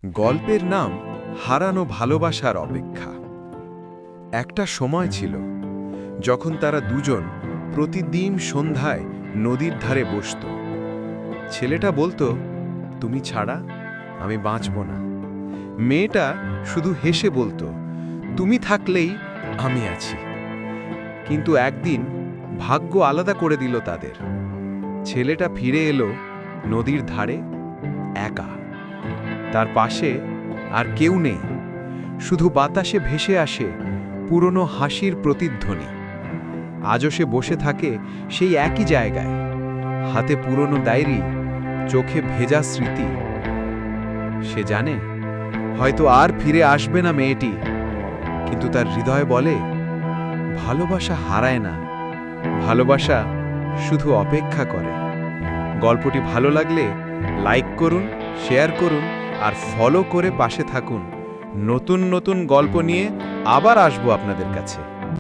গল্পের নাম হারানো ভালোবাসার অপেক্ষা। একটা সময় ছিল যখন তারা দুজন প্রতিদিন সন্ধ্যায় নদীর ধারে বসত। ছেলেটা বলতো, তুমি ছাড়া আমি বাঁচব না। মেয়েটা শুধু হেসে বলতো, তুমি থাকলেই আমি আছি। কিন্তু একদিন ভাগ্য আলাদা করে দিল তাদের। ছেলেটা ফিরে এলো নদীর ধারে একা। তার পাশে আর কেউ নেই, শুধু বাতাসে ভেসে আসে পুরনো হাসির প্রতিধ্বনি। আজও সে বসে থাকে সেই একই জায়গায়, হাতে পুরনো ডায়েরি, চোখে ভেজা স্মৃতি। সে জানে হয়তো আর ফিরে আসবে না মেয়েটি, কিন্তু তার হৃদয় বলে, ভালোবাসা হারায় না, ভালোবাসা শুধু অপেক্ষা করে। গল্পটি ভালো লাগলে লাইক করুন, শেয়ার করুন আর ফলো করে পাশে থাকুন। নতুন নতুন গল্প নিয়ে আবার আসবো আপনাদের কাছে।